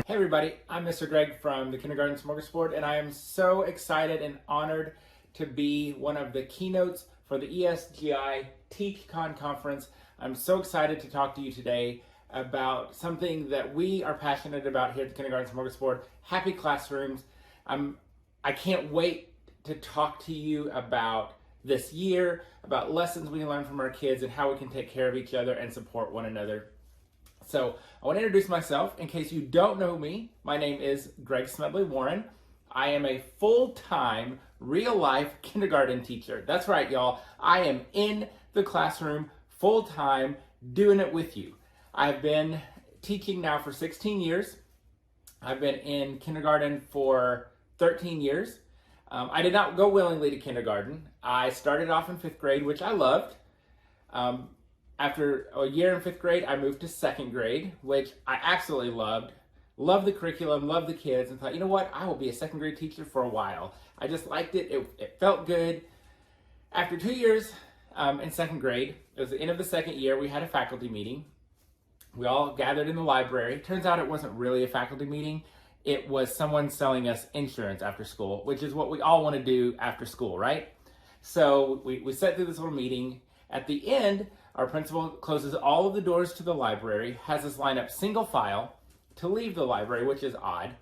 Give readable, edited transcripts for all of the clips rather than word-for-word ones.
Hey everybody, I'm Mr. Greg from the Kindergarten Smorgasbord, and I am so excited and honored to be one of the keynotes for the ESGI TeachCon conference. I'm so excited to talk to you today about something that we are passionate about here at the Kindergarten Smorgasbord, happy classrooms. I can't wait to talk to you about this year, about lessons we can learn from our kids and how we can take care of each other and support one another. So I want to introduce myself. In case you don't know me, my name is Greg Smedley-Warren. I am a full-time, real-life kindergarten teacher. That's right, y'all. I am in the classroom full-time, doing it with you. I've been teaching now for 16 years. I've been in kindergarten for 13 years. I did not go willingly to kindergarten. I started off in 5th grade, which I loved. After a year in 5th grade, I moved to 2nd grade, which I absolutely loved. Loved the curriculum, loved the kids, and thought, you know what, I will be a 2nd grade teacher for a while. I just liked it. It felt good. After 2 years in 2nd grade, it was the end of the 2nd year, we had a faculty meeting. We all gathered in the library. Turns out it wasn't really a faculty meeting. It was someone selling us insurance after school, which is what we all want to do after school, right? So we sat through this little meeting. At the end, our principal closes all of the doors to the library, has us line up single file to leave the library, which is odd.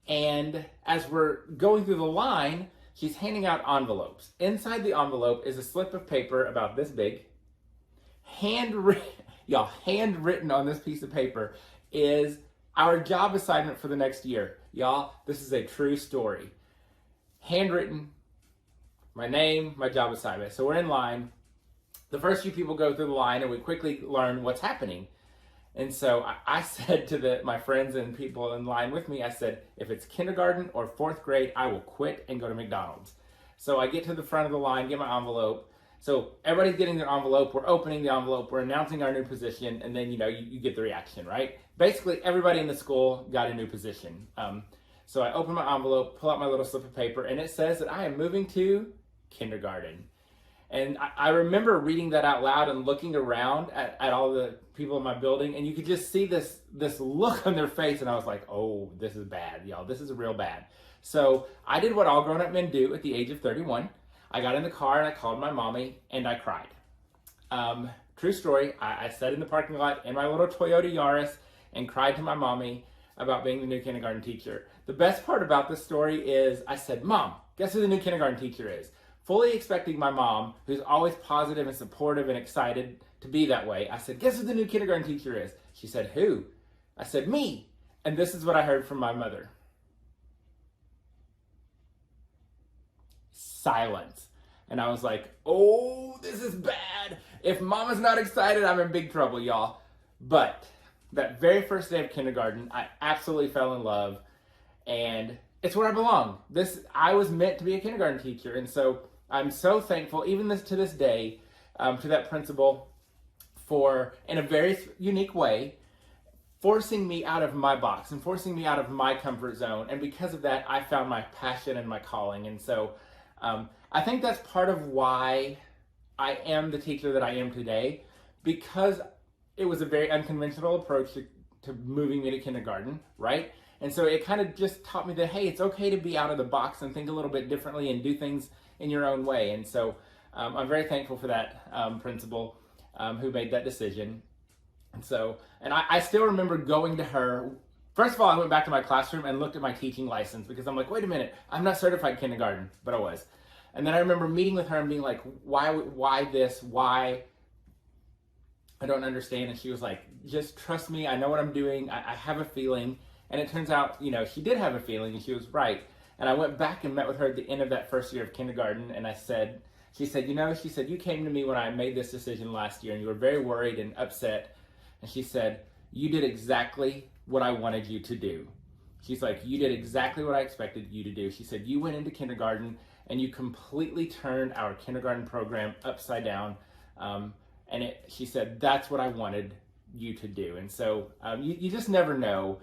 And as we're going through the line, she's handing out envelopes. Inside the envelope is a slip of paper about this big. Handwritten on this piece of paper is our job assignment for the next year. Y'all, this is a true story. Handwritten, my name, my job assignment. So we're in line. The first few people go through the line and we quickly learn what's happening. And so I said to my friends and people in line with me, I said, if it's kindergarten or 4th grade, I will quit and go to McDonald's. So I get to the front of the line, get my envelope. So everybody's getting their envelope, we're opening the envelope, we're announcing our new position, and then you get the reaction, right? Basically, everybody in the school got a new position. So I open my envelope, pull out my little slip of paper, and it says that I am moving to kindergarten. And I remember reading that out loud and looking around at all the people in my building, and you could just see this look on their face, and I was like, oh, this is bad, y'all. This is real bad. So I did what all grown-up men do at the age of 31. I got in the car, and I called my mommy, and I cried. True story, I sat in the parking lot in my little Toyota Yaris and cried to my mommy about being the new kindergarten teacher. The best part about this story is I said, Mom, guess who the new kindergarten teacher is? Fully expecting my mom, who's always positive and supportive and excited to be that way, I said, guess who the new kindergarten teacher is? She said, who? I said, me. And this is what I heard from my mother. Silence. And I was like, oh, this is bad. If mama's not excited, I'm in big trouble, y'all. But that very first day of kindergarten, I absolutely fell in love. And it's where I belong. I was meant to be a kindergarten teacher. And so I'm so thankful, even to this day, to that principal for, in a very unique way, forcing me out of my box and forcing me out of my comfort zone. And because of that, I found my passion and my calling. And so I think that's part of why I am the teacher that I am today, because it was a very unconventional approach to moving me to kindergarten, right? And so it kind of just taught me that, hey, it's okay to be out of the box and think a little bit differently and do things in your own way. And so I'm very thankful for that principal who made that decision. And I still remember going to her. First of all, I went back to my classroom and looked at my teaching license because I'm like, wait a minute, I'm not certified kindergarten, but I was. And then I remember meeting with her and being like, why this? Why? I don't understand. And she was like, just trust me. I know what I'm doing. I have a feeling. And it turns out, she did have a feeling and she was right. And I went back and met with her at the end of that first year of kindergarten. And she said, you came to me when I made this decision last year and you were very worried and upset. And she said, you did exactly what I wanted you to do. She's like, you did exactly what I expected you to do. She said, you went into kindergarten and you completely turned our kindergarten program upside down. She said, that's what I wanted you to do. And so you just never know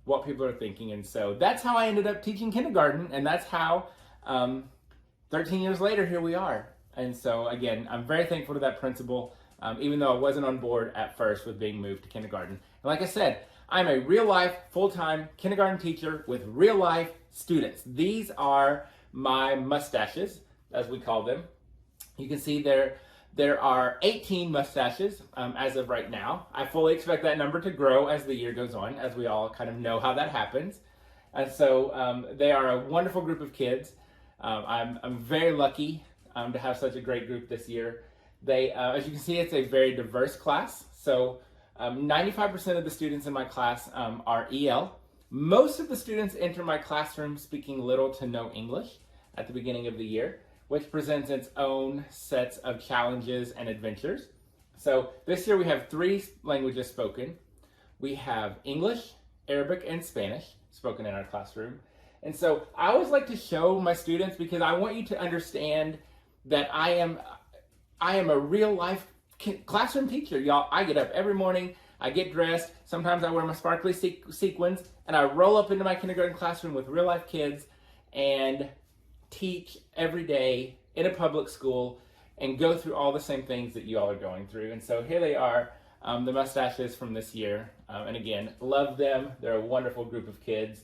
what people are thinking. And so that's how I ended up teaching kindergarten. And that's how 13 years later, here we are. And so again, I'm very thankful to that principal, even though I wasn't on board at first with being moved to kindergarten. And like I said, I'm a real life, full-time kindergarten teacher with real life students. These are my mustaches, as we call them. You can see there are 18 mustaches as of right now. I fully expect that number to grow as the year goes on, as we all kind of know how that happens. And so they are a wonderful group of kids. I'm very lucky to have such a great group this year. They, as you can see, it's a very diverse class. So 95% of the students in my class are EL. Most of the students enter my classroom speaking little to no English at the beginning of the year, which presents its own sets of challenges and adventures. So this year we have 3 languages spoken. We have English, Arabic, and Spanish spoken in our classroom. And so I always like to show my students, because I want you to understand that I am a real life classroom teacher, y'all. I get up every morning, I get dressed, sometimes I wear my sparkly sequins, and I roll up into my kindergarten classroom with real life kids and teach every day in a public school and go through all the same things that you all are going through. And so here they are, the mustaches from this year. And again, love them. They're a wonderful group of kids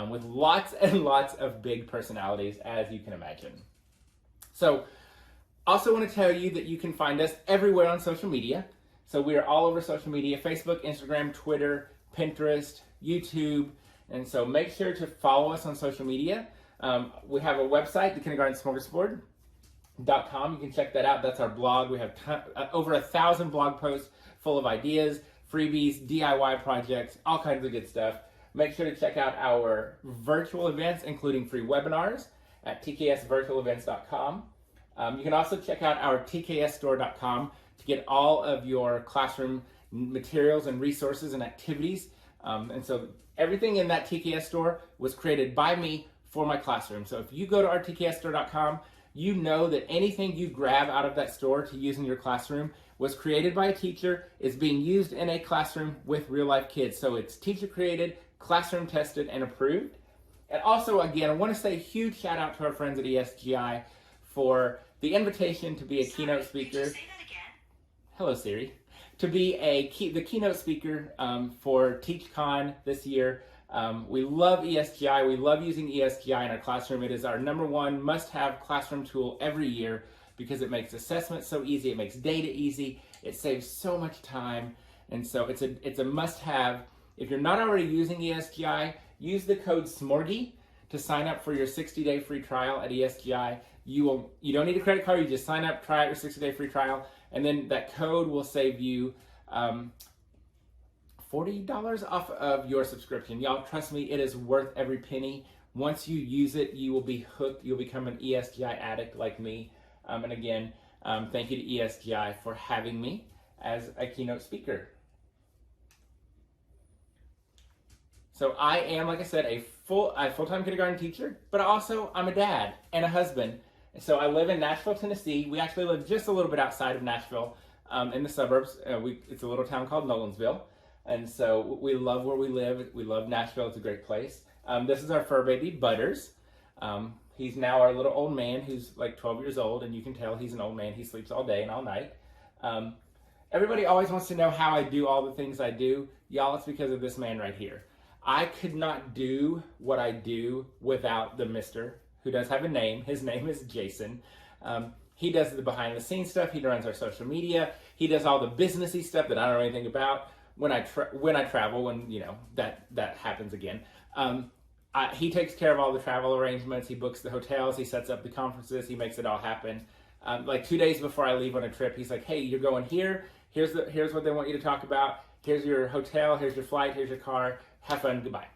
with lots and lots of big personalities, as you can imagine. So also want to tell you that you can find us everywhere on social media. So we are all over social media: Facebook, Instagram, Twitter, Pinterest, YouTube. And so make sure to follow us on social media. We have a website, thekindergartensmorgasbord.com. You can check that out. That's our blog. We have over 1,000 blog posts full of ideas, freebies, DIY projects, all kinds of good stuff. Make sure to check out our virtual events, including free webinars, at tksvirtualevents.com. You can also check out our tksstore.com to get all of your classroom materials and resources and activities. And so everything in that TKS store was created by me for my classroom. So if you go to our tksstore.com, you know that anything you grab out of that store to use in your classroom was created by a teacher, is being used in a classroom with real life kids. So it's teacher created, classroom tested, and approved. And also, again, I want to say a huge shout out to our friends at ESGI for the invitation to be a keynote speaker. Hello, Siri. To be the keynote speaker for TeachCon this year. We love ESGI. We love using ESGI in our classroom. It is our #1 must-have classroom tool every year because it makes assessment so easy. It makes data easy. It saves so much time. And so it's a must-have. If you're not already using ESGI, use the code SMORGY to sign up for your 60-day free trial at ESGI. You don't need a credit card. You just sign up, try out your 60-day free trial, and then that code will save you $40 off of your subscription. Y'all, trust me, it is worth every penny. Once you use it, you will be hooked. You'll become an ESGI addict like me. And again, thank you to ESGI for having me as a keynote speaker. So I am, like I said, a full-time kindergarten teacher, but also I'm a dad and a husband. So I live in Nashville, Tennessee. We actually live just a little bit outside of Nashville, in the suburbs. It's a little town called Nolensville. And so we love where we live. We love Nashville. It's a great place. This is our fur baby, Butters. He's now our little old man who's like 12 years old, and you can tell he's an old man. He sleeps all day and all night. Everybody always wants to know how I do all the things I do. Y'all, it's because of this man right here. I could not do what I do without the mister, who does have a name. His name is Jason. He does the behind the scenes stuff. He runs our social media. He does all the businessy stuff that I don't know anything about. When I travel, when that happens again, he takes care of all the travel arrangements. He books the hotels. He sets up the conferences. He makes it all happen. Like 2 days before I leave on a trip, he's like, "Hey, you're going here. Here's what they want you to talk about. Here's your hotel. Here's your flight. Here's your car. Have fun. Goodbye."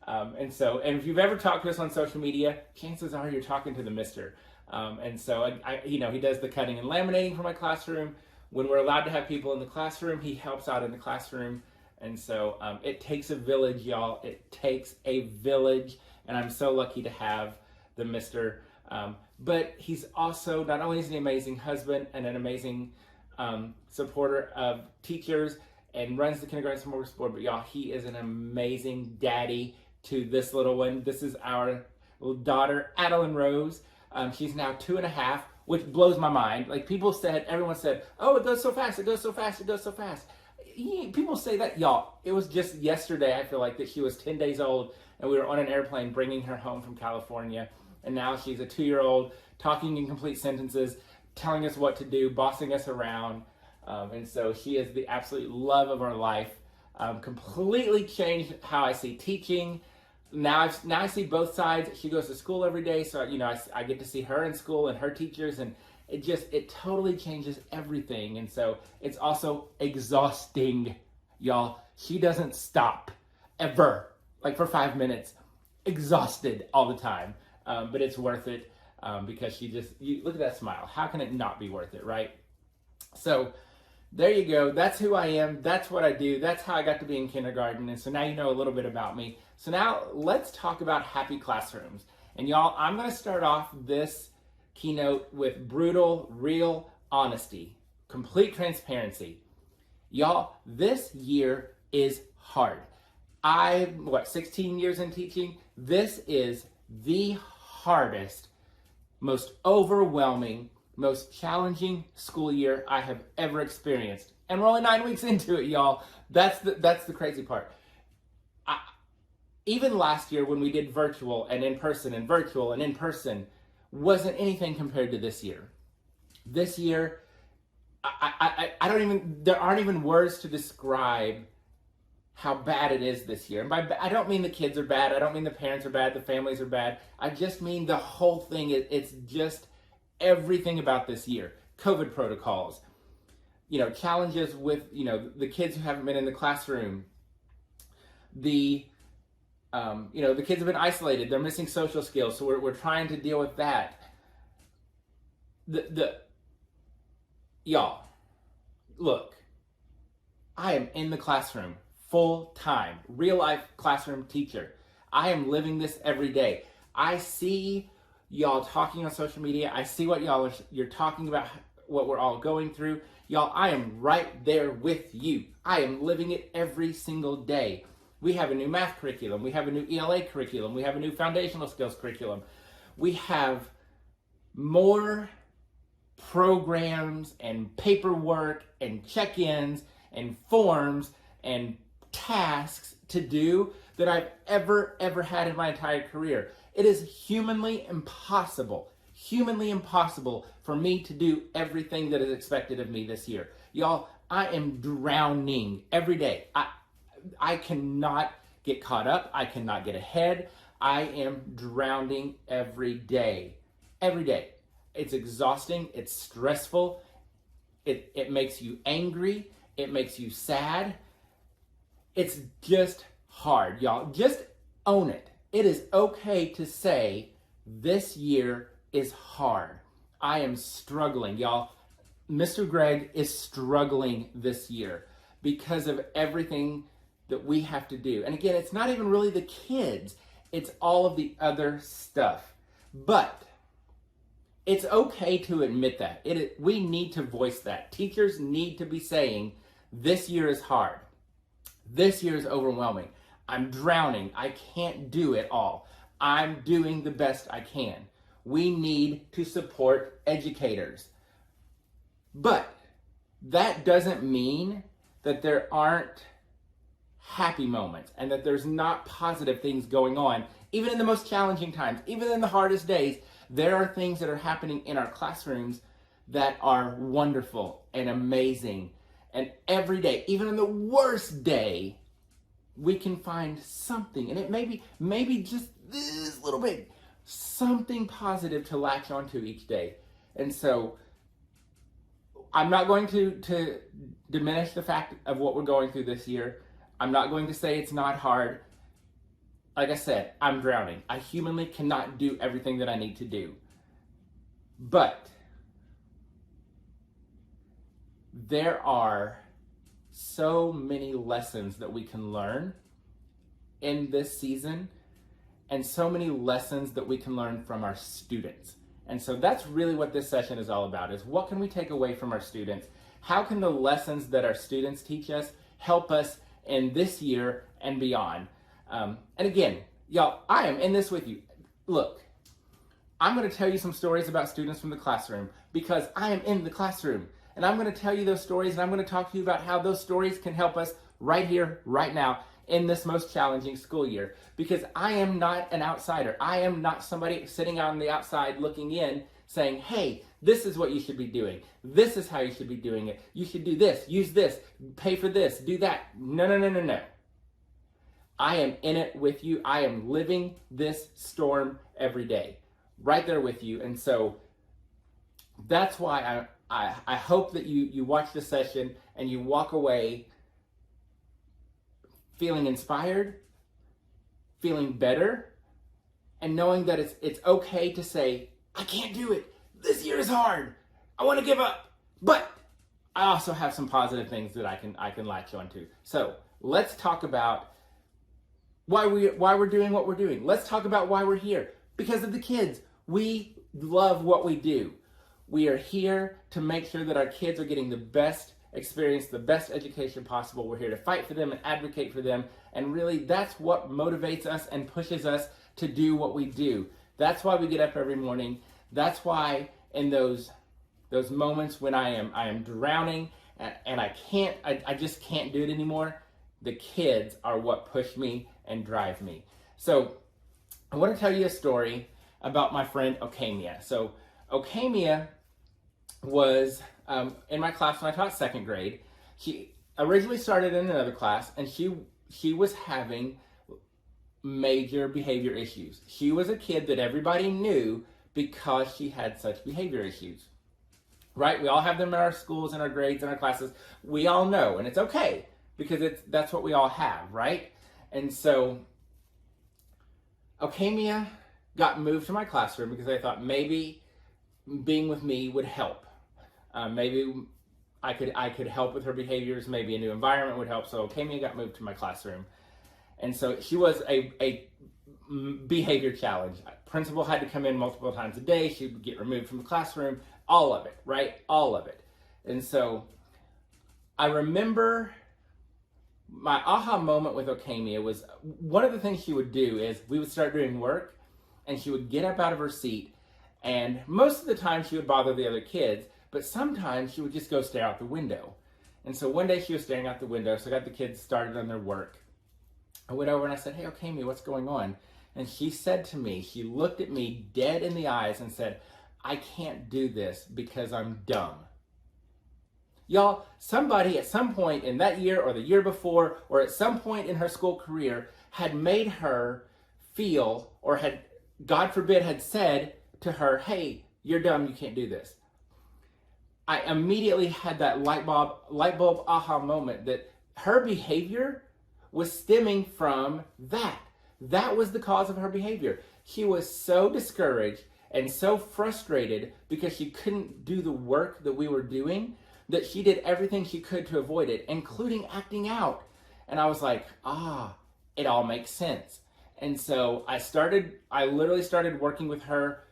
And if you've ever talked to us on social media, chances are you're talking to the mister. And so he does the cutting and laminating for my classroom. When we're allowed to have people in the classroom, he helps out in the classroom. And so it takes a village, y'all. It takes a village. And I'm so lucky to have the mister. But he's also, not only is he an amazing husband and an amazing supporter of teachers and runs the Kindergarten Smorgasbord, but y'all, he is an amazing daddy to this little one. This is our little daughter, Adeline Rose. She's now 2.5, which blows my mind. Like everyone said, "Oh, it goes so fast, it goes so fast, it goes so fast." people say that, y'all. It was just yesterday, I feel like, that she was 10 days old and we were on an airplane bringing her home from California. And now she's a 2-year-old talking in complete sentences, telling us what to do, bossing us around. And so she is the absolute love of our life. Completely changed how I see teaching. Now I see both sides. She goes to school every day, so I get to see her in school and her teachers, and it totally changes everything. And so it's also exhausting, y'all. She doesn't stop ever, like for 5 minutes, exhausted all the time. But it's worth it because you look at that smile. How can it not be worth it, right? So there you go. That's who I am. That's what I do. That's how I got to be in kindergarten. And so now you know a little bit about me. So now let's talk about happy classrooms. And y'all, I'm going to start off this keynote with brutal, real honesty, complete transparency. Y'all, this year is hard. 16 years in teaching? This is the hardest, most overwhelming, most challenging school year I have ever experienced. And we're only 9 weeks into it, y'all. That's the crazy part. Even last year when we did virtual and in person and virtual and in person wasn't anything compared to this year. This year, there aren't even words to describe how bad it is this year. And I don't mean the kids are bad. I don't mean the parents are bad, the families are bad. I just mean the whole thing. It's just everything about this year. COVID protocols, challenges with, the kids who haven't been in the classroom. The kids have been isolated. They're missing social skills. So we're trying to deal with that. Y'all, look, I am in the classroom full time, real life classroom teacher. I am living this every day. I see y'all talking on social media. I see what you're talking about, what we're all going through. Y'all, I am right there with you. I am living it every single day. We have a new math curriculum. We have a new ELA curriculum. We have a new foundational skills curriculum. We have more programs and paperwork and check-ins and forms and tasks to do that I've ever had in my entire career. It is humanly impossible for me to do everything that is expected of me this year. Y'all, I am drowning every day. I cannot get caught up. I cannot get ahead. I am drowning every day. Every day. It's exhausting. It's stressful. It makes you angry. It makes you sad. It's just hard, y'all. Just own it. It is okay to say this year is hard. I am struggling, y'all. Mr. Greg is struggling this year because of everything that we have to do. And again, it's not even really the kids. It's all of the other stuff. But it's okay to admit that. We need to voice that. Teachers need to be saying, this year is hard. This year is overwhelming. I'm drowning. I can't do it all. I'm doing the best I can. We need to support educators. But that doesn't mean that there aren't happy moments and that there's not positive things going on. Even in the most challenging times, even in the hardest days, there are things that are happening in our classrooms that are wonderful and amazing. And every day, even on the worst day, we can find something. And it may be just this little bit, something positive to latch onto each day. And so I'm not going to diminish the fact of what we're going through this year. I'm not going to say it's not hard. Like I said, I'm drowning. I humanly cannot do everything that I need to do. But there are so many lessons that we can learn in this season, and so many lessons that we can learn from our students. And so that's really what this session is all about, is what can we take away from our students? How can the lessons that our students teach us help us in this year and beyond? And again, y'all, I am in this with you. Look, I'm going to tell you some stories about students from the classroom because I am in the classroom. And I'm going to tell you those stories, and I'm going to talk to you about how those stories can help us right here, right now, in this most challenging school year. Because I am not an outsider. I am not somebody sitting on the outside looking in saying, hey, this is what you should be doing. This is how you should be doing it. You should do this, use this, pay for this, do that. No, no, no, no, no. I am in it with you. I am living this storm every day, right there with you. And so that's why I hope that you watch the session and you walk away feeling inspired, feeling better, and knowing that it's okay to say, I can't do it. This year is hard. I want to give up. But I also have some positive things that I can latch onto. So let's talk about why we're doing what we're doing. Let's talk about why we're here. Because of the kids. We love what we do. We are here to make sure that our kids are getting the best experience, the best education possible. We're here to fight for them and advocate for them. And really, that's what motivates us and pushes us to do what we do. That's why we get up every morning. That's why in those moments when I am drowning and I just can't do it anymore, the kids are what push me and drive me. So I want to tell you a story about my friend Okamia. So Okamia was in my class when I taught second grade. She originally started in another class, and she was having major behavior issues. She was a kid that everybody knew because she had such behavior issues. Right? We all have them in our schools, in our grades, in our classes. We all know, and it's okay because that's what we all have, right? And so Okamia got moved to my classroom because I thought maybe being with me would help. Maybe I could help with her behaviors. Maybe a new environment would help. So Okamia got moved to my classroom. And so she was a behavior challenge. Principal had to come in multiple times a day. She would get removed from the classroom. All of it, right? All of it. And so I remember my aha moment with Okamia was one of the things she would do is we would start doing work, and she would get up out of her seat, and most of the time she would bother the other kids, but sometimes she would just go stare out the window. And so one day she was staring out the window, so I got the kids started on their work. I went over and I said, hey, Okamia, what's going on? And she said to me, she looked at me dead in the eyes and said, I can't do this because I'm dumb. Y'all, somebody at some point in that year or the year before or at some point in her school career had made her feel, or had, God forbid, had said to her, hey, you're dumb, you can't do this. I immediately had that light bulb aha moment that her behavior was stemming from that. That was the cause of her behavior. She was so discouraged and so frustrated because she couldn't do the work that we were doing that she did everything she could to avoid it, including acting out. And I was like, it all makes sense. And so I literally started working with her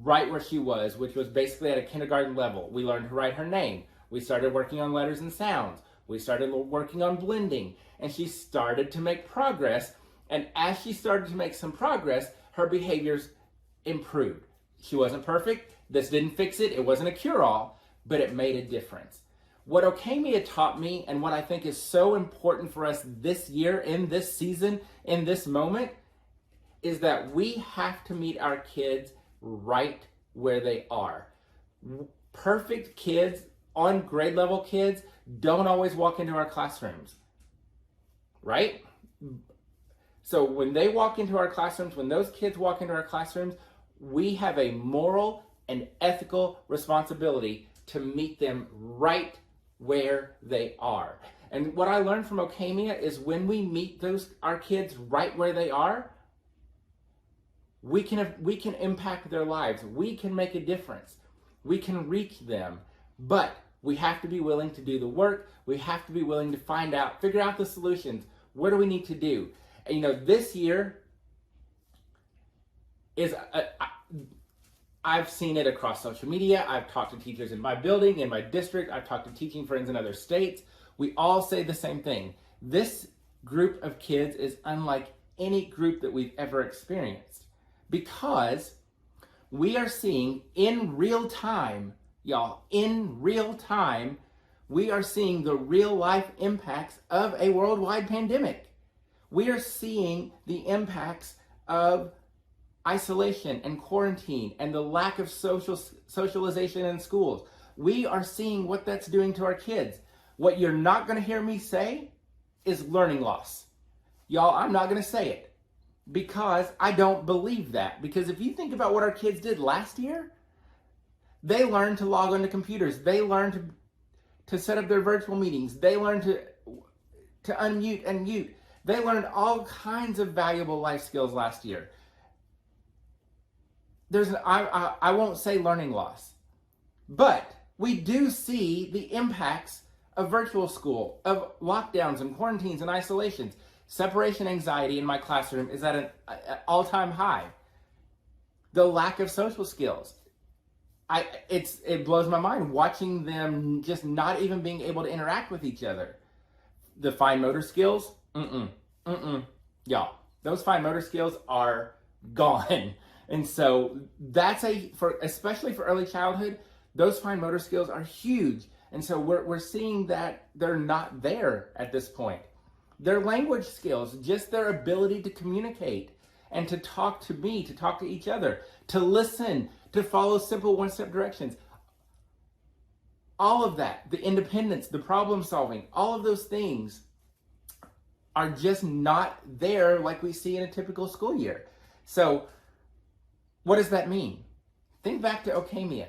right where she was, which was basically at a kindergarten level. We learned to write her name. We started working on letters and sounds. We started working on blending, and she started to make progress. And as she started to make some progress, her behaviors improved. She wasn't perfect. This didn't fix it. It wasn't a cure-all, but it made a difference. What Okamia taught me, and what I think is so important for us this year, in this season, in this moment, is that we have to meet our kids right where they are. Perfect kids, on grade level kids, don't always walk into our classrooms, right? So when they walk into our classrooms, when those kids walk into our classrooms, we have a moral and ethical responsibility to meet them right where they are. And what I learned from Okamia is when we meet our kids right where they are, we can impact their lives. We can make a difference. We can reach them. But we have to be willing to do the work. We have to be willing to figure out the solutions. What do we need to do? And this year is, I've seen it across social media. I've talked to teachers in my building, in my district. I've talked to teaching friends in other states. We all say the same thing. This group of kids is unlike any group that we've ever experienced, because we are seeing in real time Y'all, in real time, we are seeing the real life impacts of a worldwide pandemic. We are seeing the impacts of isolation and quarantine and the lack of socialization in schools. We are seeing what that's doing to our kids. What you're not going to hear me say is learning loss. Y'all, I'm not going to say it because I don't believe that. Because if you think about what our kids did last year, they learned to log onto computers. They learned to set up their virtual meetings. They learned to unmute and mute. They learned all kinds of valuable life skills last year. I won't say learning loss, but we do see the impacts of virtual school, of lockdowns and quarantines and isolations. Separation anxiety in my classroom is at an all-time high. The lack of social skills. It blows my mind watching them just not even being able to interact with each other. The fine motor skills, y'all, those fine motor skills are gone. And so that's especially for early childhood, those fine motor skills are huge. And so we're seeing that they're not there at this point. Their language skills, just their ability to communicate and to talk to me, to talk to each other, to listen, to follow simple one-step directions. All of that, the independence, the problem solving, all of those things are just not there like we see in a typical school year. So what does that mean? Think back to Okamia.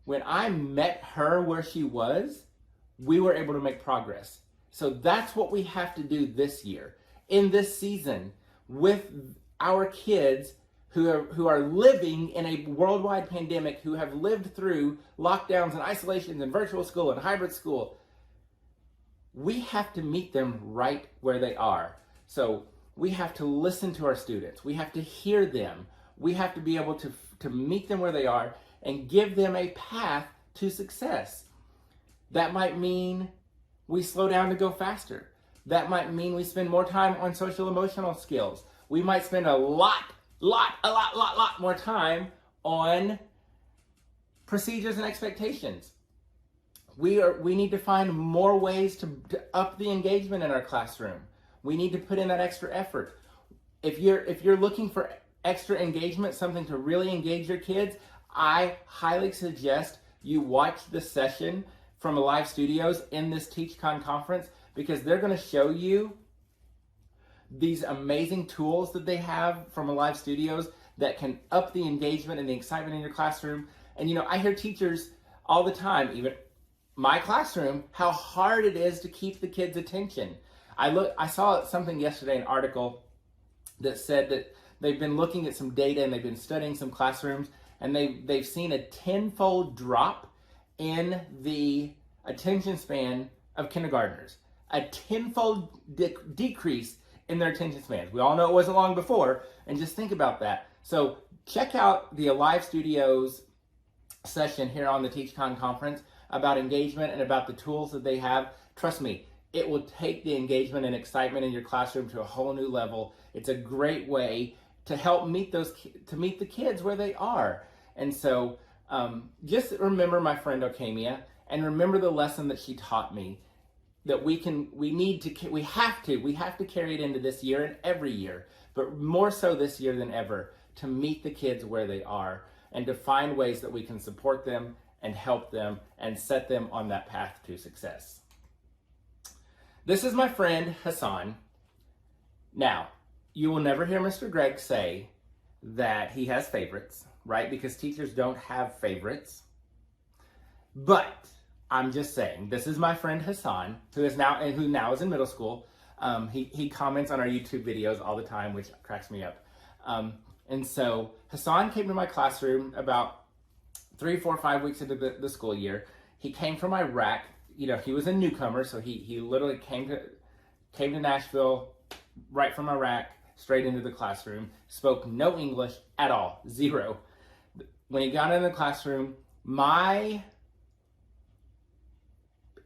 When I met her where she was, we were able to make progress. So that's what we have to do this year, in this season, with our kids who are living in a worldwide pandemic, who have lived through lockdowns and isolations and virtual school and hybrid school. We have to meet them right where they are. So we have to listen to our students. We have to hear them. We have to be able to meet them where they are and give them a path to success. That might mean we slow down to go faster. That might mean we spend more time on social emotional skills. We might spend a lot more time on procedures and expectations. We need to find more ways to up the engagement in our classroom. We need to put in that extra effort. If you're looking for extra engagement, something to really engage your kids, I highly suggest you watch the session from Alive Studios in this TeachCon conference, because they're going to show you these amazing tools that they have from Alive Studios that can up the engagement and the excitement in your classroom. And I hear teachers all the time, even my classroom, how hard it is to keep the kids' attention. I saw something yesterday, an article that said that they've been looking at some data and they've been studying some classrooms, and they've seen a 10-fold drop in the attention span of kindergartners. A 10-fold decrease in their attention spans. We all know it wasn't long before, and just think about that. So check out the Alive Studios session here on the TeachCon conference about engagement and about the tools that they have. Trust me, it will take the engagement and excitement in your classroom to a whole new level. It's a great way to help meet the kids where they are. And so just remember my friend Okamia, and remember the lesson that she taught me, that we have to carry it into this year and every year, but more so this year than ever, to meet the kids where they are and to find ways that we can support them and help them and set them on that path to success. This is my friend Hassan. Now, you will never hear Mr. Greg say that he has favorites, right? Because teachers don't have favorites. But I'm just saying, this is my friend Hassan, who now is in middle school. He comments on our YouTube videos all the time, which cracks me up. And so Hassan came to my classroom about 3, 4, 5 weeks into the school year. He came from Iraq. He was a newcomer, so he literally came to Nashville right from Iraq, straight into the classroom, spoke no English at all, zero. When he got in the classroom, my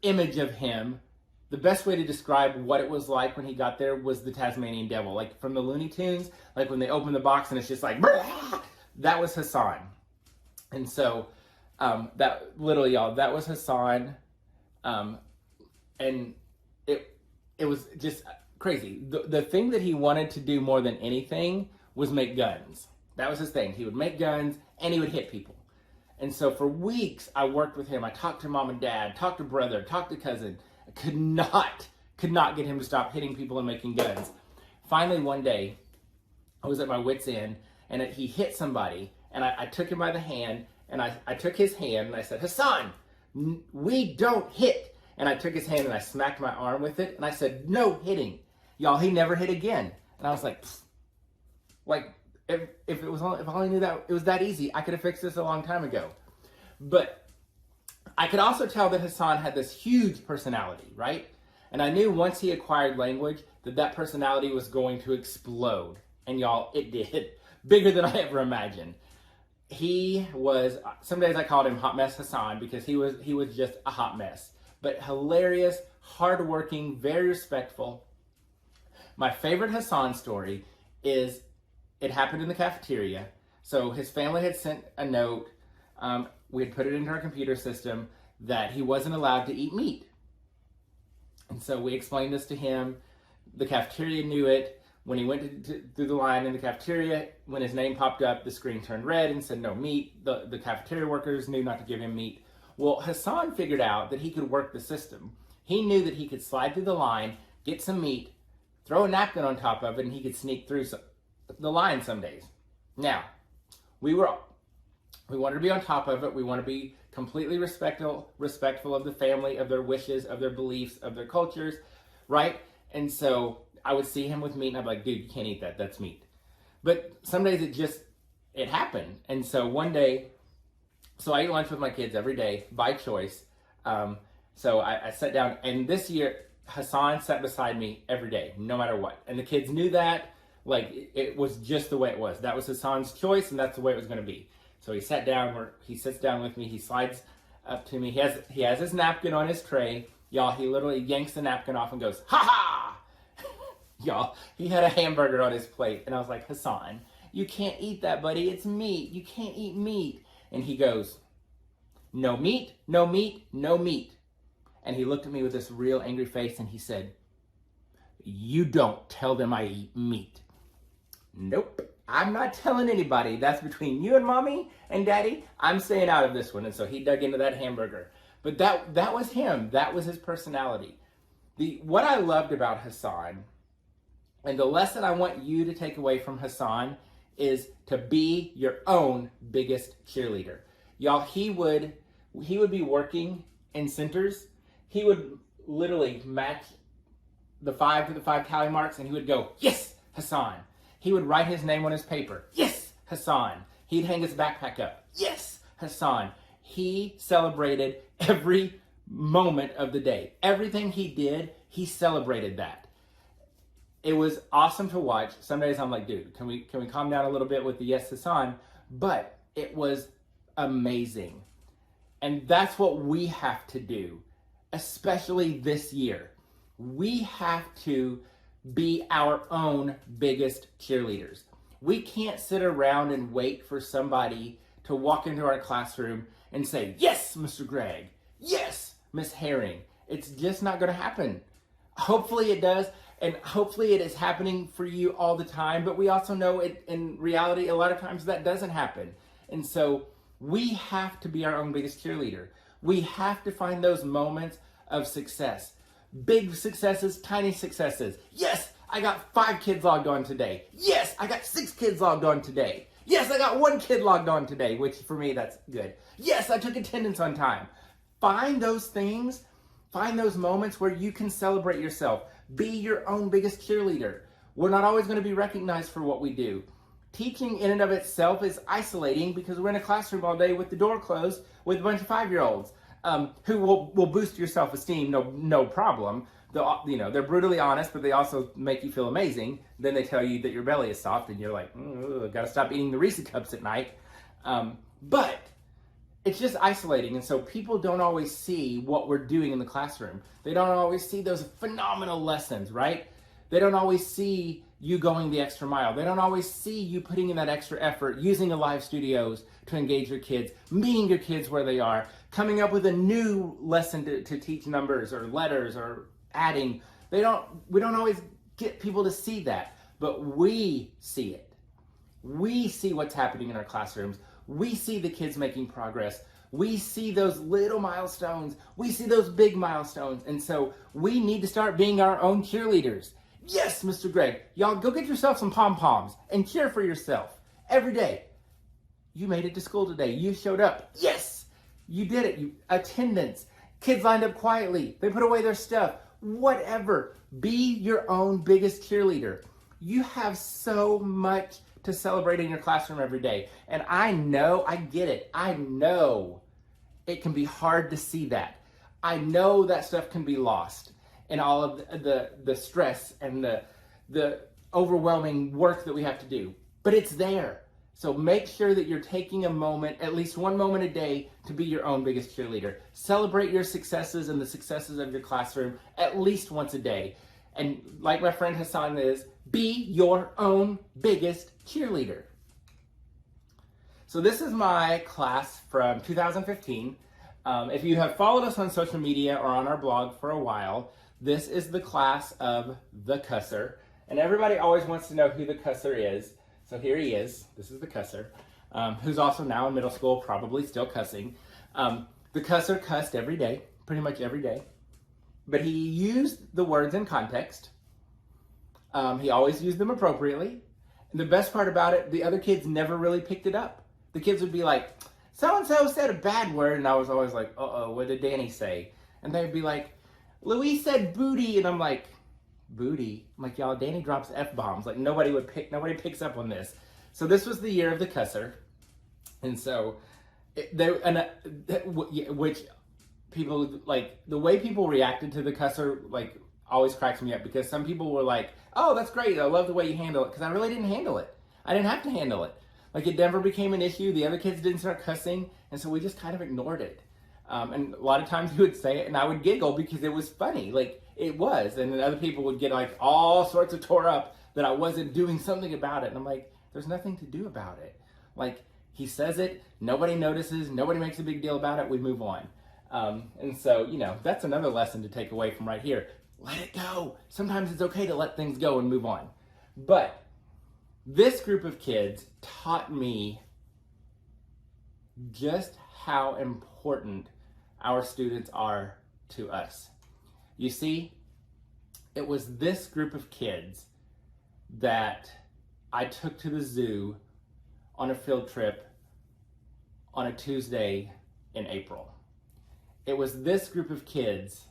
image of him, the best way to describe what it was like when he got there was the Tasmanian Devil, like from the Looney Tunes, like when they open the box and it's just like, that was Hassan. And so that literally, y'all, that was Hassan. And it was just crazy. The thing that he wanted to do more than anything was make guns. That was his thing. He would make guns and he would hit people. And so for weeks I worked with him. I talked to mom and dad, talked to brother, talked to cousin. I could not get him to stop hitting people and making guns. Finally one day I was at my wit's end and he hit somebody, and I took him by the hand, and I took his hand and I said, Hassan, we don't hit. And I took his hand and I smacked my arm with it and I said, no hitting. Y'all, he never hit again. And I was like, pfft. Like, if I only knew that it was that easy, I could have fixed this a long time ago. But I could also tell that Hassan had this huge personality, right? And I knew once he acquired language that personality was going to explode. And y'all, it did. Bigger than I ever imagined. He was, some days I called him Hot Mess Hassan because he was just a hot mess. But hilarious, hardworking, very respectful. My favorite Hassan story is, it happened in the cafeteria. So his family had sent a note. We had put it into our computer system that he wasn't allowed to eat meat. And so we explained this to him. The cafeteria knew it. When he went through the line in the cafeteria, when his name popped up, the screen turned red and said no meat. The cafeteria workers knew not to give him meat. Well, Hassan figured out that he could work the system. He knew that he could slide through the line, get some meat, throw a napkin on top of it, and he could sneak through the line some days. Now, we wanted to be on top of it. We want to be completely respectful of the family, of their wishes, of their beliefs, of their cultures, right? And so I would see him with meat and I'd be like, dude, you can't eat that. That's meat. But some days it happened. And so one day, so I eat lunch with my kids every day by choice. So I sat down, and this year Hassan sat beside me every day, no matter what. And the kids knew that. Like, it was just the way it was. That was Hassan's choice, and that's the way it was going to be. So he sat down, he sits down with me, he slides up to me. He has his napkin on his tray. Y'all, he literally yanks the napkin off and goes, ha ha! Y'all, he had a hamburger on his plate. And I was like, Hassan, you can't eat that, buddy. It's meat. You can't eat meat. And he goes, no meat, no meat, no meat. And he looked at me with this real angry face and he said, you don't tell them I eat meat. Nope, I'm not telling anybody. That's between you and mommy and daddy. I'm staying out of this one. And so he dug into that hamburger. But that was him. That was his personality. What I loved about Hassan, and the lesson I want you to take away from Hassan, is to be your own biggest cheerleader. Y'all, he would be working in centers. He would literally match the 5 to the 5 tally marks and he would go, yes, Hassan. He would write his name on his paper. Yes, Hassan. He'd hang his backpack up. Yes, Hassan. He celebrated every moment of the day. Everything he did, he celebrated that. It was awesome to watch. Some days I'm like, dude, can we calm down a little bit with the yes, Hassan? But it was amazing. And that's what we have to do, especially this year. We have to be our own biggest cheerleaders. We can't sit around and wait for somebody to walk into our classroom and say, yes, Mr. Greg, yes, Miss Herring. It's just not going to happen. Hopefully it does, and hopefully it is happening for you all the time, but we also know it in reality, a lot of times that doesn't happen. And so we have to be our own biggest cheerleader. We have to find those moments of success. Big successes, tiny successes. Yes, I got 5 kids logged on today. Yes, I got 6 kids logged on today. Yes, I got 1 kid logged on today, which for me, that's good. Yes, I took attendance on time. Find those things. Find those moments where you can celebrate yourself. Be your own biggest cheerleader. We're not always going to be recognized for what we do. Teaching in and of itself is isolating because we're in a classroom all day with the door closed with a bunch of 5-year-olds. Who will boost your self-esteem, no problem. They're brutally honest, but they also make you feel amazing. Then they tell you that your belly is soft, and you're like, gotta stop eating the Reese's Cups at night. But it's just isolating, and so people don't always see what we're doing in the classroom. They don't always see those phenomenal lessons, right? They don't always see you going the extra mile. They don't always see you putting in that extra effort, using the live studios to engage your kids, meeting your kids where they are, coming up with a new lesson to teach numbers or letters or adding. We don't always get people to see that, but we see it. We see what's happening in our classrooms. We see the kids making progress. We see those little milestones. We see those big milestones. And so we need to start being our own cheerleaders. Yes, Mr. Greg, y'all go get yourself some pom-poms and cheer for yourself every day. You made it to school today. You showed up. Yes, you did it. Attendance. Kids lined up quietly. They put away their stuff. Whatever. Be your own biggest cheerleader. You have so much to celebrate in your classroom every day. And I know, I get it. I know it can be hard to see that. I know that stuff can be lost in all of the stress and the overwhelming work that we have to do. But it's there. So make sure that you're taking a moment, at least one moment a day, to be your own biggest cheerleader. Celebrate your successes and the successes of your classroom at least once a day. And like my friend Hassan is, be your own biggest cheerleader. So this is my class from 2015. If you have followed us on social media or on our blog for a while, this is the class of the Cusser. And everybody always wants to know who the Cusser is. So here he is. This is the Cusser, who's also now in middle school, probably still cussing. The Cusser cussed every day, pretty much every day. But he used the words in context. He always used them appropriately. And the best part about it, the other kids never really picked it up. The kids would be like, so-and-so said a bad word. And I was always like, uh-oh, what did Danny say? And they'd be like, Louise said booty. And I'm like, booty? I'm like, y'all, Danny drops F-bombs. Like nobody picks up on this. So this was the year of the Cusser. And so, which people, like, the way people reacted to the Cusser, like, always cracks me up, because some people were like, oh, that's great, I love the way you handle it, because I really didn't handle it. I didn't have to handle it. Like, it never became an issue. The other kids didn't start cussing, and so we just kind of ignored it. And a lot of times he would say it, and I would giggle because it was funny. Like, it was. And then other people would get, like, all sorts of tore up that I wasn't doing something about it. And I'm like, there's nothing to do about it. Like, he says it, nobody notices, nobody makes a big deal about it, we move on. And so, you know, that's another lesson to take away from right here. Let it go. Sometimes it's okay to let things go and move on. But this group of kids taught me just how important our students are to us. You see, it was this group of kids that I took to the zoo on a field trip on a Tuesday in April. It was this group of kids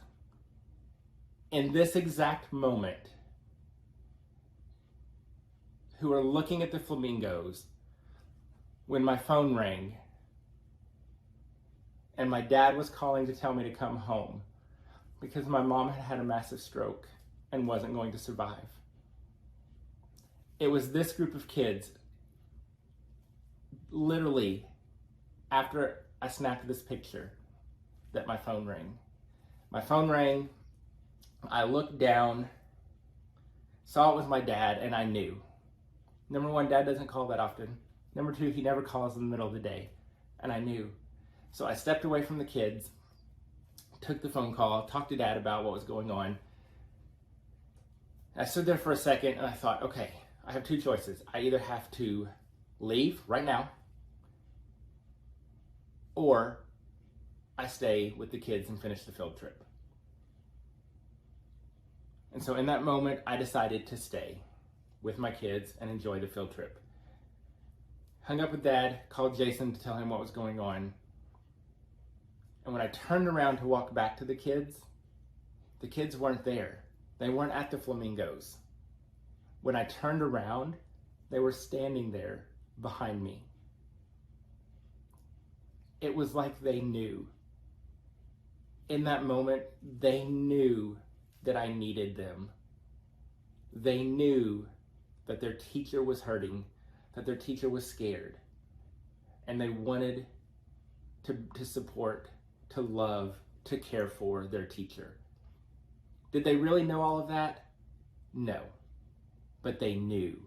in this exact moment who were looking at the flamingos when my phone rang and my dad was calling to tell me to come home because my mom had had a massive stroke and wasn't going to survive. It was this group of kids, literally after I snapped this picture, that my phone rang. My phone rang, I looked down, saw it was my dad, and I knew. Number one, Dad doesn't call that often. Number two, he never calls in the middle of the day, and I knew. So I stepped away from the kids, took the phone call, talked to Dad about what was going on. I stood there for a second and I thought, okay, I have two choices. I either have to leave right now, or I stay with the kids and finish the field trip. And so in that moment, I decided to stay with my kids and enjoy the field trip. Hung up with Dad, called Jason to tell him what was going on. And when I turned around to walk back to the kids weren't there. They weren't at the flamingos. When I turned around, they were standing there behind me. It was like they knew. In that moment, they knew that I needed them. They knew that their teacher was hurting, that their teacher was scared, and they wanted to support, to love, to care for their teacher. Did they really know all of that? No. but they knew.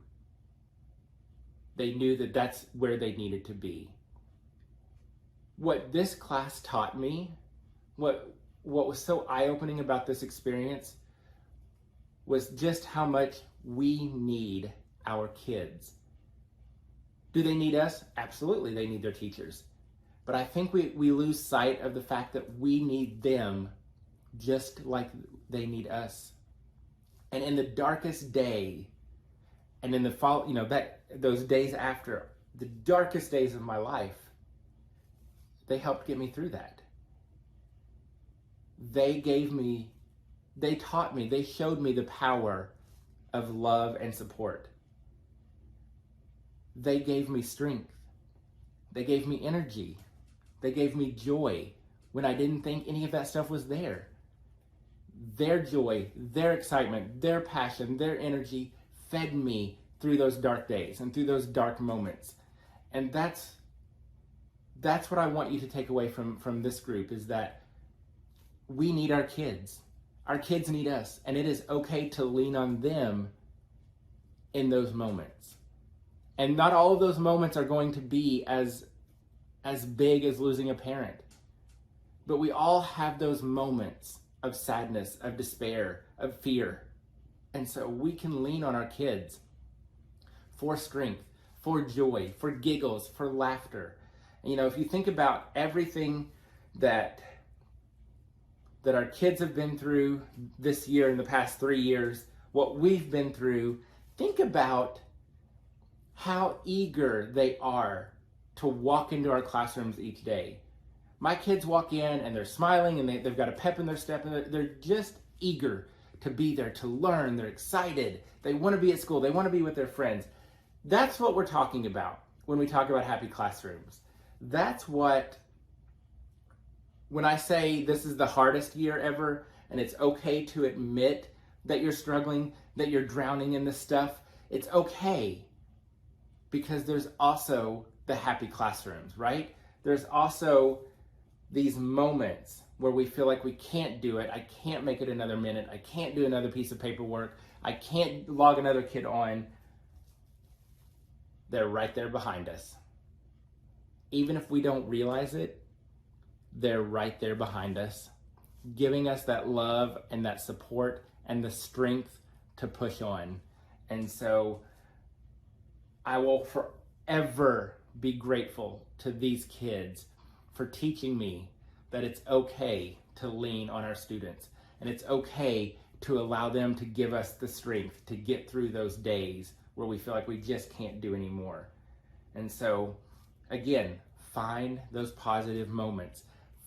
They knew that that's where they needed to be. What this class taught me, what was so eye-opening about this experience was just how much we need our kids. Do they need us? Absolutely, they need their teachers. But I think we lose sight of the fact that we need them just like they need us. And in the darkest day, and in the fall, those days after, the darkest days of my life, they helped get me through that. They taught me, they showed me the power of love and support. They gave me strength. They gave me energy. They gave me joy when I didn't think any of that stuff was there. Their joy, their excitement, their passion, their energy fed me through those dark days and through those dark moments. And that's what I want you to take away from this group, is that we need our kids. Our kids need us, and it is okay to lean on them in those moments. And not all of those moments are going to be as big as losing a parent. But we all have those moments of sadness, of despair, of fear. And so we can lean on our kids for strength, for joy, for giggles, for laughter. And, if you think about everything that our kids have been through this year, in the past 3 years, what we've been through, think about how eager they are to walk into our classrooms each day. My kids walk in and they're smiling and they've got a pep in their step, and they're just eager to be there, to learn. They're excited. They want to be at school. They want to be with their friends. That's what we're talking about when we talk about happy classrooms. That's what, when I say this is the hardest year ever, and it's okay to admit that you're struggling, that you're drowning in this stuff, it's okay. Because there's also the happy classrooms, right? There's also these moments where we feel like we can't do it. I can't make it another minute. I can't do another piece of paperwork. I can't log another kid on. They're right there behind us. Even if we don't realize it, they're right there behind us, giving us that love and that support and the strength to push on. And so I will forever be grateful to these kids for teaching me that it's okay to lean on our students, and it's okay to allow them to give us the strength to get through those days where we feel like we just can't do anymore. And so, again, find those positive moments.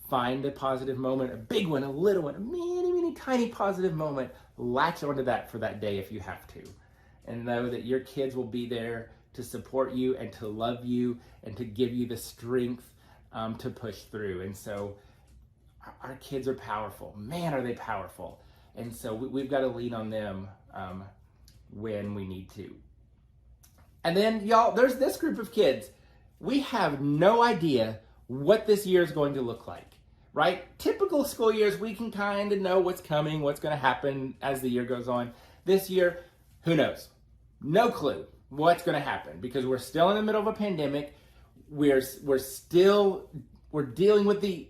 Find a positive moment, a big one, a little one, a mini, tiny positive moment. Latch onto that for that day if you have to. And know that your kids will be there to support you and to love you and to give you the strength to push through. And so our kids are powerful. Man, are they powerful. And so we've got to lean on them when we need to. And then, y'all, there's this group of kids. We have no idea what this year is going to look like, right? Typical school years, we can kind of know what's coming, what's going to happen as the year goes on. This year, who knows? No clue what's going to happen, because we're still in the middle of a pandemic. We're dealing with the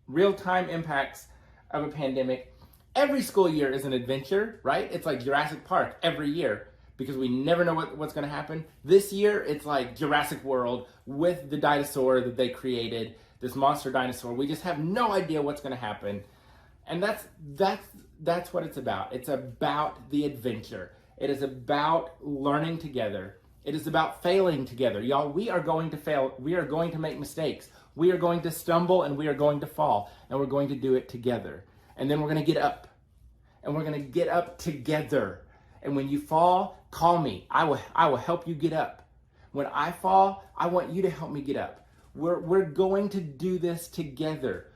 real-time impacts of a pandemic. Every school year is an adventure, right? It's like Jurassic Park every year, because we never know what's going to happen. This year, it's like Jurassic World with the dinosaur that they created, this monster dinosaur. We just have no idea what's going to happen. And that's what it's about. It's about the adventure. It is about learning together. It is about failing together. Y'all, we are going to fail. We are going to make mistakes. We are going to stumble and we are going to fall. And we're going to do it together. And then we're going to get up. And we're going to get up together. And when you fall, call me. I will help you get up. When I fall, I want you to help me get up. We're going to do this together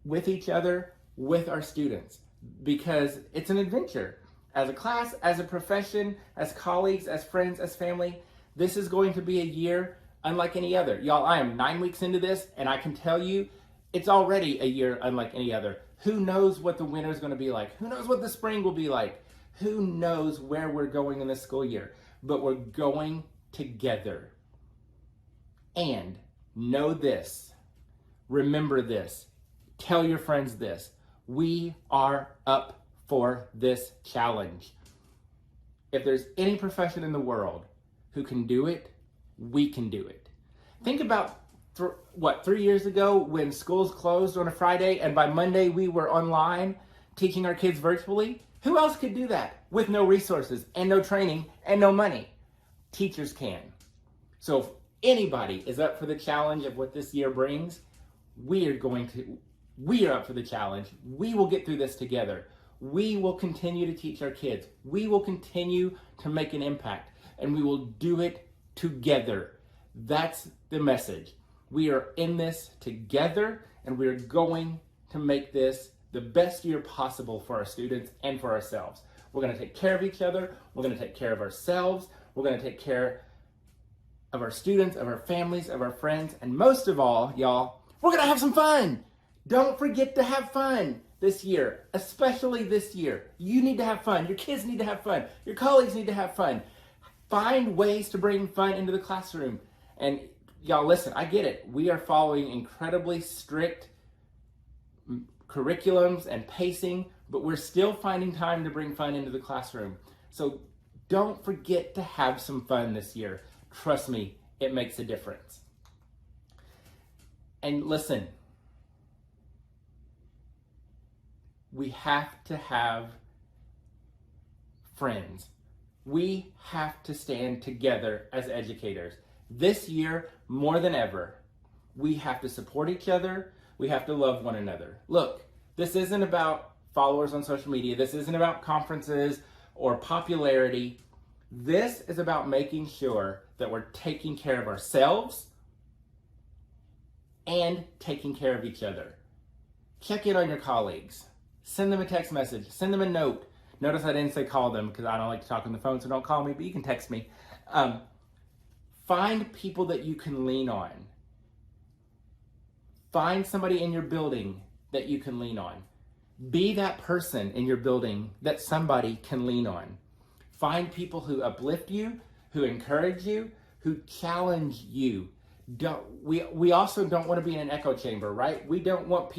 with each other, with our students, because it's an adventure. As a class, as a profession, as colleagues, as friends, as family, this is going to be a year unlike any other. Y'all, I am 9 weeks into this, and I can tell you it's already a year unlike any other. Who knows what the winter is going to be like? Who knows what the spring will be like? Who knows where we're going in this school year? But we're going together. And know this, remember this, tell your friends this. We are up for this challenge. If there's any profession in the world who can do it, we can do it. Think about 3 years ago when schools closed on a Friday and by Monday we were online teaching our kids virtually? Who else could do that with no resources and no training and no money? Teachers can. So if anybody is up for the challenge of what this year brings, we are up for the challenge. We will get through this together. We will continue to teach our kids. We will continue to make an impact, and we will do it together. That's the message. We are in this together, and we are going to make this the best year possible for our students and for ourselves. We're going to take care of each other. We're going to take care of ourselves. We're going to take care of our students, of our families, of our friends, and most of all, y'all, we're going to have some fun. Don't forget to have fun this year, especially this year. You need to have fun. Your kids need to have fun. Your colleagues need to have fun. Find ways to bring fun into the classroom. And y'all, listen, I get it. We are following incredibly strict curriculums and pacing, but we're still finding time to bring fun into the classroom. So don't forget to have some fun this year. Trust me, it makes a difference. And listen, we have to have friends. We have to stand together as educators. This year, more than ever, we have to support each other. We have to love one another. Look, this isn't about followers on social media. This isn't about conferences or popularity. This is about making sure that we're taking care of ourselves and taking care of each other. Check in on your colleagues. Send them a text message. Send them a note. Notice I didn't say call them because I don't like to talk on the phone, so don't call me, but you can text me. Find people that you can lean on. Find somebody in your building that you can lean on. Be that person in your building that somebody can lean on. Find people who uplift you, who encourage you, who challenge you. We also don't want to be in an echo chamber, right? We don't want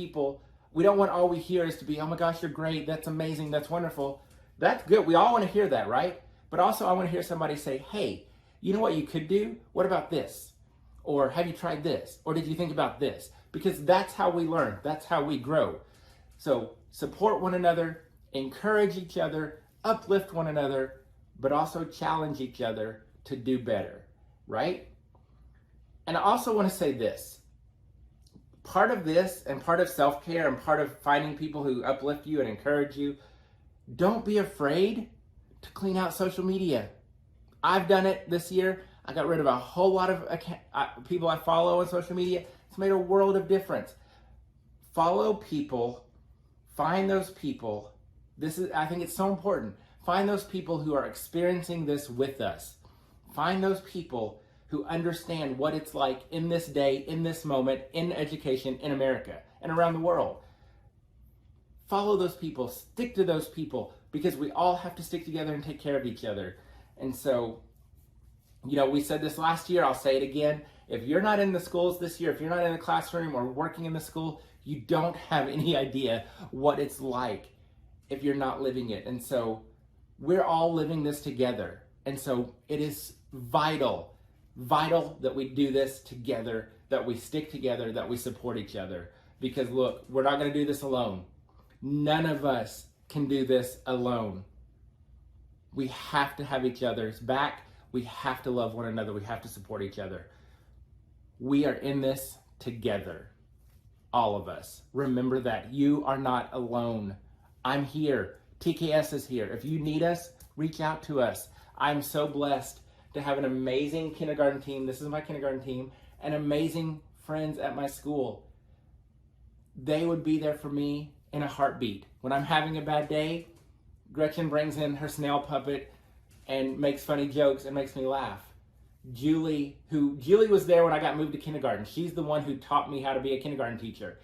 all we hear is to be, oh my gosh, you're great, that's amazing, that's wonderful. That's good, we all want to hear that, right? But also I want to hear somebody say, hey, you know what you could do? What about this? Or have you tried this? Or did you think about this? Because that's how we learn, that's how we grow. So support one another, encourage each other, uplift one another, but also challenge each other to do better, right? And I also want to say this. Part of this and part of self-care and part of finding people who uplift you and encourage you, don't be afraid to clean out social media. I've done it this year. I got rid of a whole lot of people I follow on social media. It's made a world of difference. Follow people, find those people. I think it's so important. Find those people who are experiencing this with us. Find those people who understand what it's like in this day, in this moment, in education, in America, and around the world. Follow those people, stick to those people, because we all have to stick together and take care of each other. And so, we said this last year, I'll say it again. If you're not in the schools this year, if you're not in the classroom or working in the school, you don't have any idea what it's like if you're not living it. And so we're all living this together. And so it is vital that we do this together, that we stick together, that we support each other. Because look, we're not going to do this alone. None of us can do this alone. We have to have each other's back. We have to love one another. We have to support each other. We are in this together. All of us. Remember that. You are not alone. I'm here. TKS is here. If you need us, reach out to us. I'm so blessed to have an amazing kindergarten team. This is my kindergarten team, and amazing friends at my school. They would be there for me in a heartbeat. When I'm having a bad day, Gretchen brings in her snail puppet and makes funny jokes and makes me laugh. Julie was there when I got moved to kindergarten. She's the one who taught me how to be a kindergarten teacher.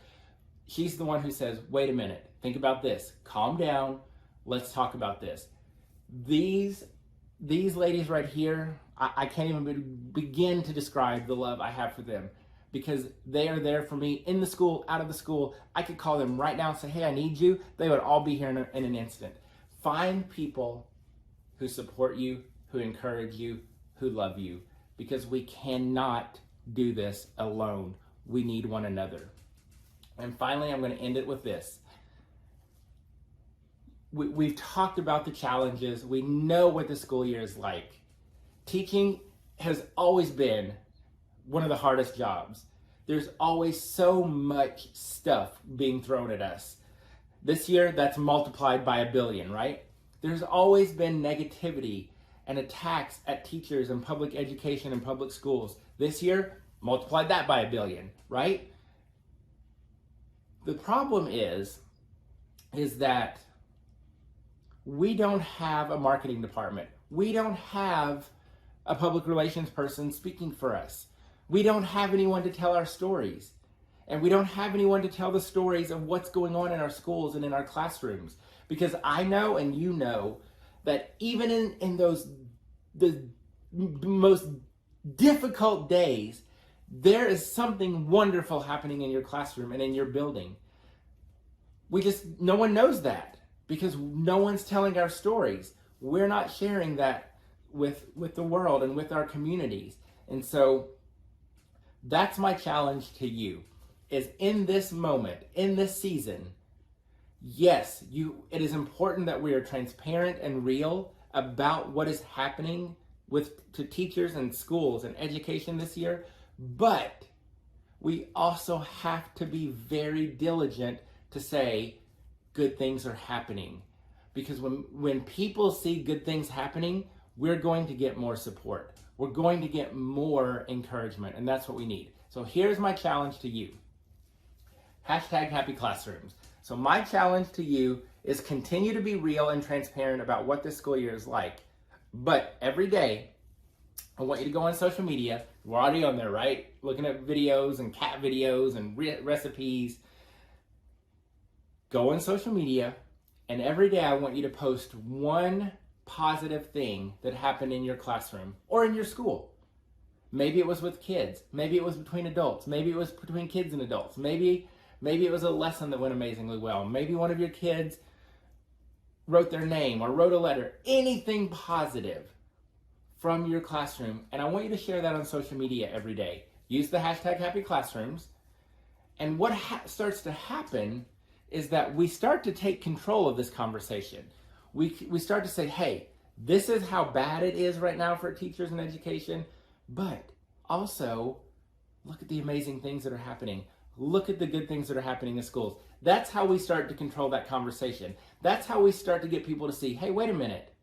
She's the one who says, wait a minute, think about this, calm down, let's talk about this. These ladies right here, I can't even begin to describe the love I have for them, because they are there for me in the school, out of the school. I could call them right now and say, hey, I need you. They would all be here in an instant. Find people who support you, who encourage you, who love you, because we cannot do this alone. We need one another. And finally, I'm going to end it with this. We've talked about the challenges. We know what the school year is like. Teaching has always been one of the hardest jobs. There's always so much stuff being thrown at us. This year, that's multiplied by 1 billion, right? There's always been negativity and attacks at teachers and public education and public schools. This year, multiplied that by 1 billion, right? The problem is that we don't have a marketing department. We don't have a public relations person speaking for us. We don't have anyone to tell our stories. And we don't have anyone to tell the stories of what's going on in our schools and in our classrooms. Because I know and you know that even in the most difficult days, there is something wonderful happening in your classroom and in your building. No one knows that because no one's telling our stories. We're not sharing that with the world and with our communities. And so that's my challenge to you, is in this moment, in this season, yes, it is important that we are transparent and real about what is happening to teachers and schools and education this year, but we also have to be very diligent to say good things are happening. Because when people see good things happening, we're going to get more support. We're going to get more encouragement, and that's what we need. So here's my challenge to you. #Happy Classrooms. So my challenge to you is continue to be real and transparent about what this school year is like. But every day, I want you to go on social media. We're already on there, right? Looking at videos and cat videos and recipes. Go on social media, and every day I want you to post one positive thing that happened in your classroom or in your school. Maybe it was with kids. Maybe it was between adults. Maybe it was between kids and adults. Maybe it was a lesson that went amazingly well. Maybe one of your kids wrote their name or wrote a letter. Anything positive from your classroom. And I want you to share that on social media every day. Use the #Happy Classrooms. And what starts to happen is that we start to take control of this conversation. We start to say, hey, this is how bad it is right now for teachers and education, but also look at the amazing things that are happening. Look at the good things that are happening in schools. That's how we start to control that conversation. That's how we start to get people to see, hey, wait a minute.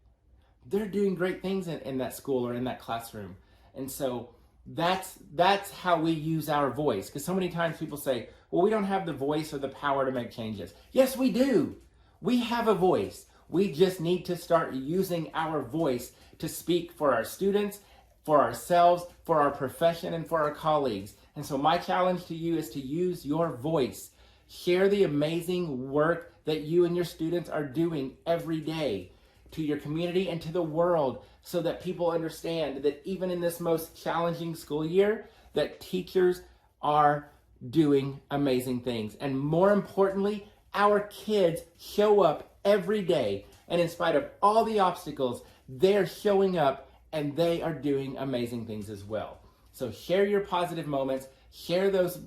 They're doing great things in that school or in that classroom. And so that's how we use our voice. Because so many times people say, well, we don't have the voice or the power to make changes. Yes, we do. We have a voice. We just need to start using our voice to speak for our students, for ourselves, for our profession, and for our colleagues. And so my challenge to you is to use your voice. Share the amazing work that you and your students are doing every day to your community and to the world, so that people understand that even in this most challenging school year, that teachers are doing amazing things. And more importantly, our kids show up every day, and in spite of all the obstacles, they're showing up and they are doing amazing things as well. So share your positive moments, share those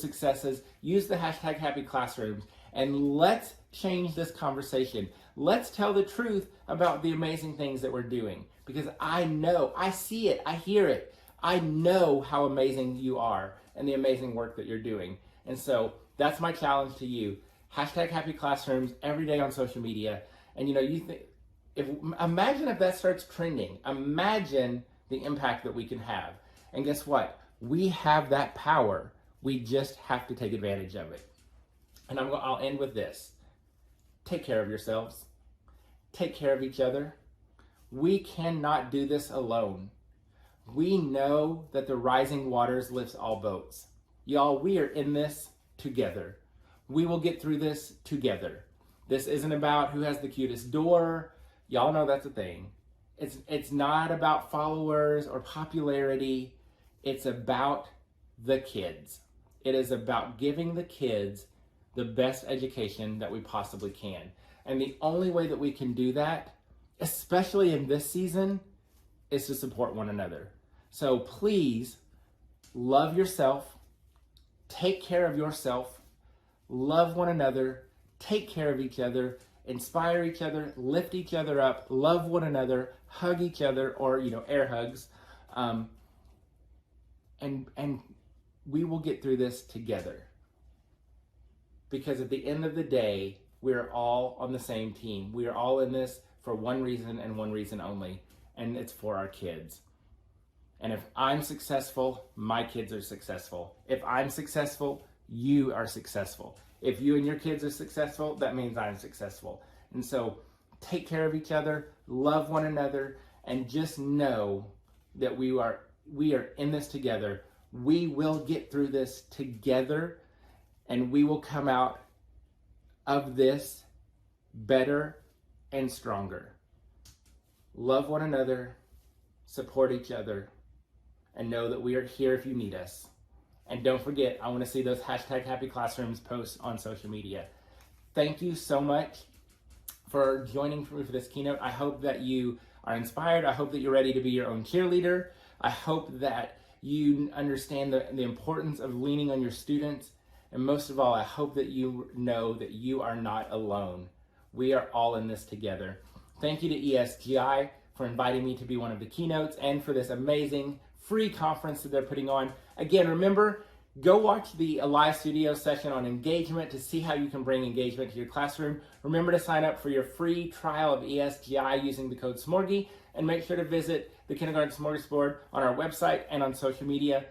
successes, use the #Happy Classrooms, and let's change this conversation. Let's tell the truth about the amazing things that we're doing, because I know, I see it, I hear it. I know how amazing you are and the amazing work that you're doing. And so that's my challenge to you. #Happy Classrooms every day on social media. And imagine if that starts trending. Imagine the impact that we can have. And guess what? We have that power. We just have to take advantage of it. And I'll end with this. Take care of yourselves. Take care of each other. We cannot do this alone. We know that the rising waters lifts all boats. Y'all, we are in this together. We will get through this together. This isn't about who has the cutest door, Y'all know that's a thing. It's not about followers or popularity. It's about the kids. It is about giving the kids the best education that we possibly can. And the only way that we can do that, especially in this season, is to support one another. So please love yourself, take care of yourself, love one another, take care of each other, inspire each other, lift each other up, love one another, hug each other, or air hugs, and we will get through this together. Because at the end of the day, we're all on the same team. We are all in this for one reason and one reason only, and it's for our kids. And if I'm successful, my kids are successful. If I'm successful, you are successful. If you and your kids are successful, that means I'm successful. And so take care of each other, love one another, and just know that we are in this together. We will get through this together, and we will come out of this better and stronger. Love one another, support each other, and know that we are here if you need us. And don't forget, I want to see those #HappyClassrooms posts on social media. Thank you so much for joining me for this keynote. I hope that you are inspired. I hope that you're ready to be your own cheerleader. I hope that you understand the importance of leaning on your students. And most of all, I hope that you know that you are not alone. We are all in this together. Thank you to ESGI for inviting me to be one of the keynotes and for this amazing free conference that they're putting on. Again, remember, go watch the live studio session on engagement to see how you can bring engagement to your classroom. Remember to sign up for your free trial of ESGI using the code SMORGY, and make sure to visit the Kindergarten Smorgasbord on our website and on social media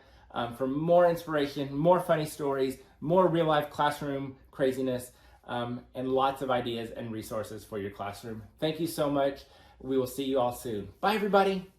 for more inspiration, more funny stories, more real-life classroom craziness, and lots of ideas and resources for your classroom. Thank you so much. We will see you all soon. Bye, everybody.